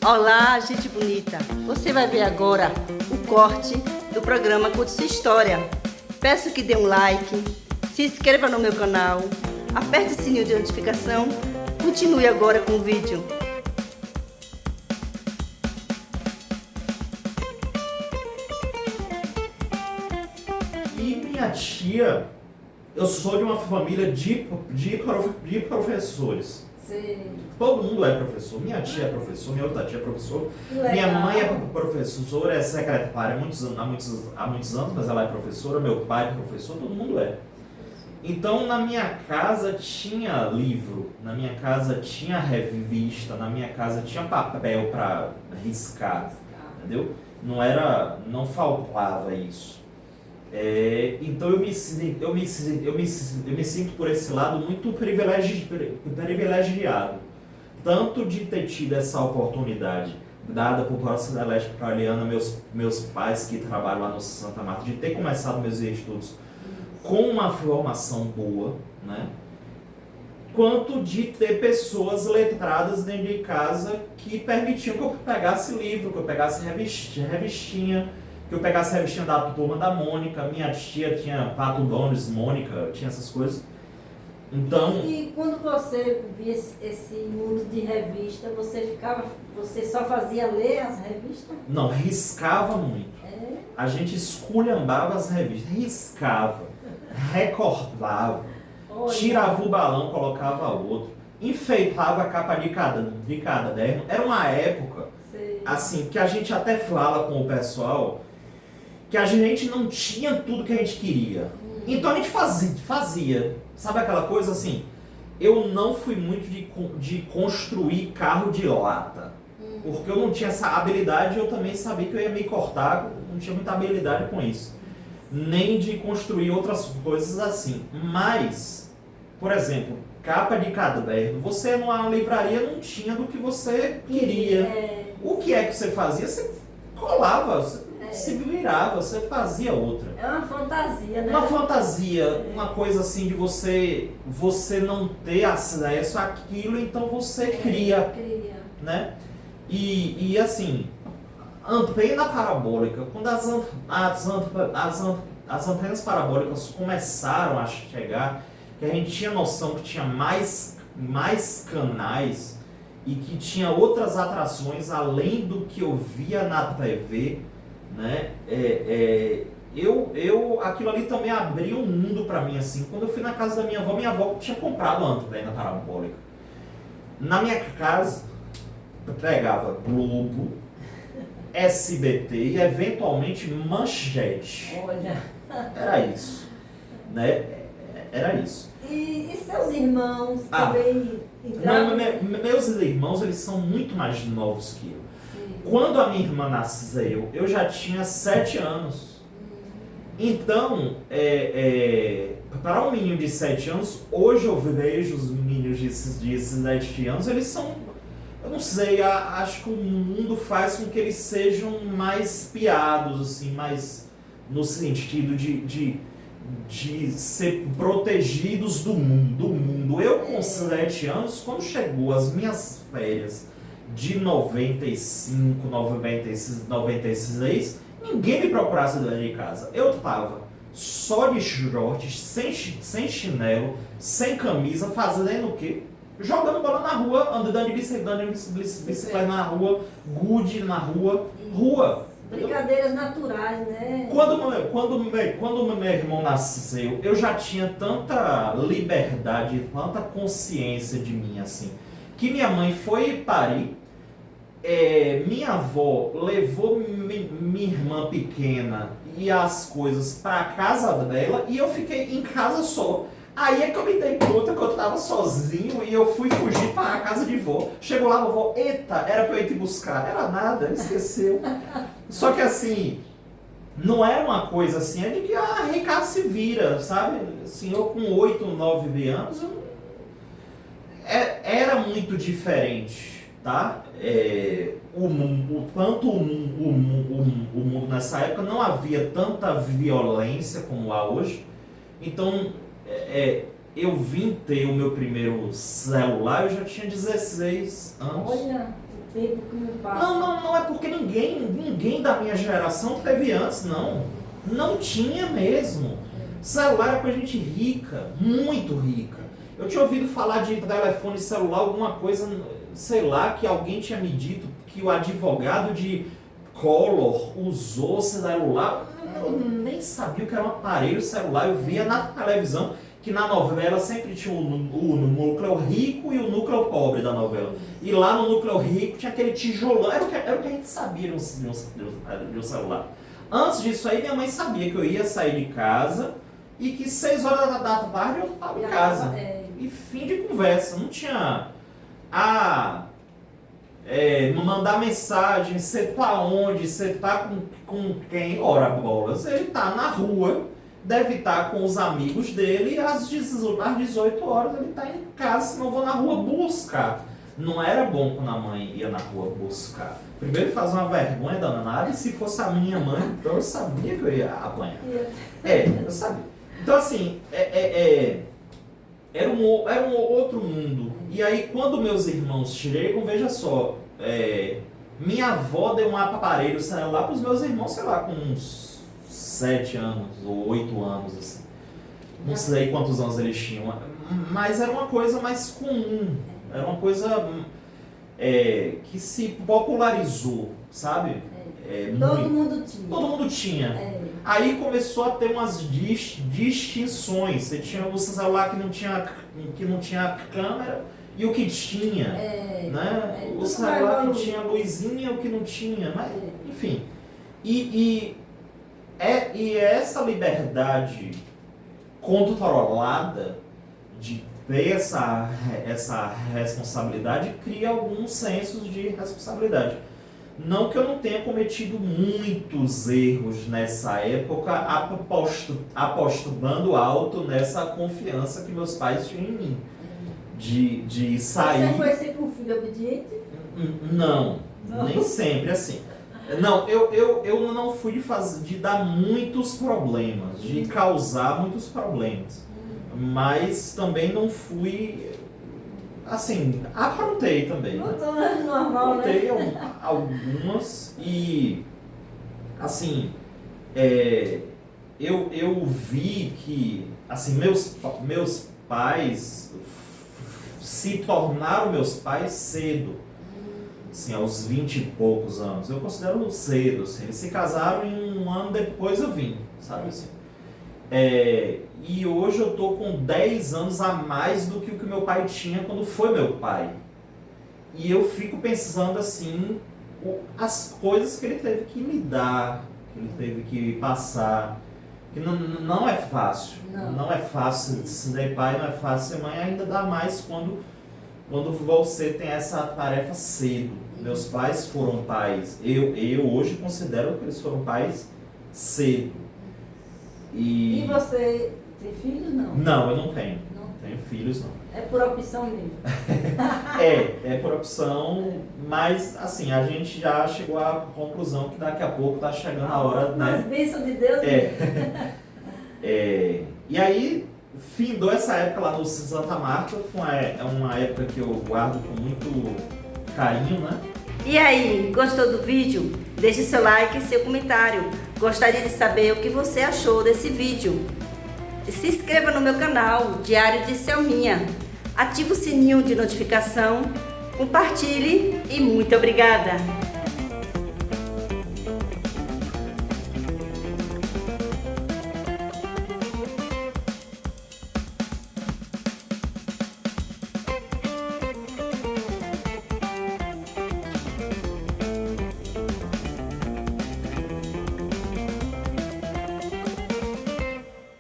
Olá, gente bonita! Você vai ver agora o corte do programa Conte Sua História. Peço que dê um like, se inscreva no meu canal, aperte o sininho de notificação. Continue agora com o vídeo. E minha tia, eu sou de uma família de professores. Sim. Todo mundo é professor. Minha tia é professor, minha outra tia é professora. Legal. Minha mãe é professora, é secretária há muitos anos, mas ela é professora. Meu pai é professor, todo mundo é. Então, na minha casa tinha livro, na minha casa tinha revista, na minha casa tinha papel para riscar, entendeu? Não faltava isso. Então eu me sinto por esse lado muito privilegiado, tanto de ter tido essa oportunidade dada por Proça Elétrica Praliana, meus pais que trabalham lá no Santa Marta, de ter começado meus estudos com uma formação boa, né? Quanto de ter pessoas letradas dentro de casa que permitiam que eu pegasse livro, que eu pegasse revistinha, que eu pegasse a revistinha da Turma da Mônica. Minha tia tinha Pato Donald, Mônica, tinha essas coisas. Então... E quando você via esse mundo de revista, você só fazia ler as revistas? Não, riscava muito. A gente esculhambava as revistas, riscava, recortava, tirava o balão, colocava outro, enfeitava a capa de caderno. Era uma época, assim, que a gente até fala com o pessoal, que a gente não tinha tudo que a gente queria. Então a gente fazia. Sabe aquela coisa assim? Eu não fui muito de construir carro de lata. Porque eu não tinha essa habilidade, eu também sabia que eu ia me cortar, não tinha muita habilidade com isso. Nem de construir outras coisas assim. Mas, por exemplo, capa de caderno, você numa livraria não tinha do que você queria. O que é que você fazia? Você colava, você se virava, você fazia outra. É uma fantasia, né? Uma fantasia, uma coisa assim de você não ter acesso àquilo, então você cria, né? E assim, antena parabólica, quando as antenas parabólicas começaram a chegar, que a gente tinha noção que tinha mais canais e que tinha outras atrações além do que eu via na TV, né? Aquilo ali também abriu um mundo pra mim, assim. Quando eu fui na casa da minha avó tinha comprado uma antena parabólica. Na minha casa, eu pegava Globo, SBT e eventualmente Manchete. Olha. Era isso, né? Era isso. E seus irmãos também entraram? Meus irmãos, eles são muito mais novos que eu. Quando a minha irmã nasceu, eu já tinha 7 anos. Então, para um menino de 7 anos, hoje eu vejo os meninos de 7 anos, eles são, eu não sei, acho que o mundo faz com que eles sejam mais piados, assim, mais no sentido de ser protegidos do mundo. Eu com 7 anos, quando chegou as minhas férias de 95, 96, ninguém me procurasse dentro de casa. Eu tava só de shorts, sem chinelo, sem camisa, fazendo o quê? Jogando bola na rua, andando de bicicleta na rua, gude na rua. Brincadeiras naturais, né? Quando meu irmão nasceu, eu já tinha tanta liberdade, tanta consciência de mim, assim, que minha mãe foi parir, minha avó levou minha irmã pequena e as coisas para a casa dela e eu fiquei em casa só. Aí é que eu me dei conta que eu tava sozinho e eu fui fugir para a casa de vó. Chegou lá, a vovó, eita, era para eu ir te buscar. Era nada, ela esqueceu. Só que assim, não é uma coisa assim, é de que Ricardo se vira, sabe? Assim, eu com 8, 9 anos, era muito diferente, tá? O mundo nessa época não havia tanta violência como há hoje. Então, eu vim ter o meu primeiro celular, eu já tinha 16 anos. Olha, o tempo que não passa. Não é porque ninguém da minha geração teve antes, não. Não tinha mesmo. Celular era pra gente rica, muito rica. Eu tinha ouvido falar de telefone celular, alguma coisa, sei lá, que alguém tinha me dito que o advogado de Collor usou celular. Eu nem sabia o que era um aparelho celular. Eu via na televisão que na novela sempre tinha o núcleo rico e o núcleo pobre da novela. E lá no núcleo rico tinha aquele tijolão. Era o que a gente sabia de um celular. Antes disso aí, minha mãe sabia que eu ia sair de casa e que 6 horas da tarde eu estava em casa. E fim de conversa. Não tinha... mandar mensagem, você tá onde, você tá com quem? Ora bolas, ele tá na rua, deve estar com os amigos dele, às 18 horas ele tá em casa, senão eu vou na rua buscar. Não era bom quando a mãe ia na rua buscar. Primeiro faz uma vergonha danada, e se fosse a minha mãe, então eu sabia que eu ia apanhar. Eu sabia. Então assim, era um outro mundo. E aí quando meus irmãos chegam, veja só, minha avó deu um aparelho celular para os meus irmãos, sei lá, com uns 7 anos ou 8 anos, assim. Não sei quantos anos eles tinham, mas era uma coisa mais comum. Era uma coisa que se popularizou, sabe? Todo mundo tinha. Todo mundo tinha. Aí começou a ter umas distinções. Você tinha o celular que não tinha câmera e o que tinha. Né? O celular que tinha luzinha e o que não tinha. Mas, enfim. E essa liberdade controlada de ter essa responsabilidade cria alguns sensos de responsabilidade. Não que eu não tenha cometido muitos erros nessa época, apostando alto nessa confiança que meus pais tinham em mim. De sair... Você foi sempre um filho obediente? Não, nem sempre assim. Não, eu não fui de dar muitos problemas, de causar muitos problemas. Mas também não fui... Assim, aprontei também. Normal, aprontei, né? Algumas e, assim, eu vi que, assim, meus pais se tornaram meus pais cedo, assim, aos 20 e poucos anos. Eu considero cedo, assim. Eles se casaram e 1 ano depois eu vim, sabe assim. E hoje eu tô com 10 anos a mais do que o que meu pai tinha quando foi meu pai. E eu fico pensando assim, as coisas que ele teve que lidar, que ele teve que passar, que não é fácil. Não é fácil ser pai, não é fácil ser mãe, ainda dá mais quando você tem essa tarefa cedo. Meus pais foram pais. Eu hoje considero que eles foram pais cedo. E você tem filhos, não? Não, eu não tenho. Não tenho filhos, não. É por opção mesmo? É por opção, mas assim, a gente já chegou à conclusão que daqui a pouco tá chegando a hora, né? As bênçãos de Deus. E aí, findou essa época lá no Santa Marta, é uma época que eu guardo com muito carinho, né? E aí, gostou do vídeo? Deixe seu like e seu comentário. Gostaria de saber o que você achou desse vídeo. Se inscreva no meu canal Diário de Selminha. Ative o sininho de notificação, compartilhe e muito obrigada!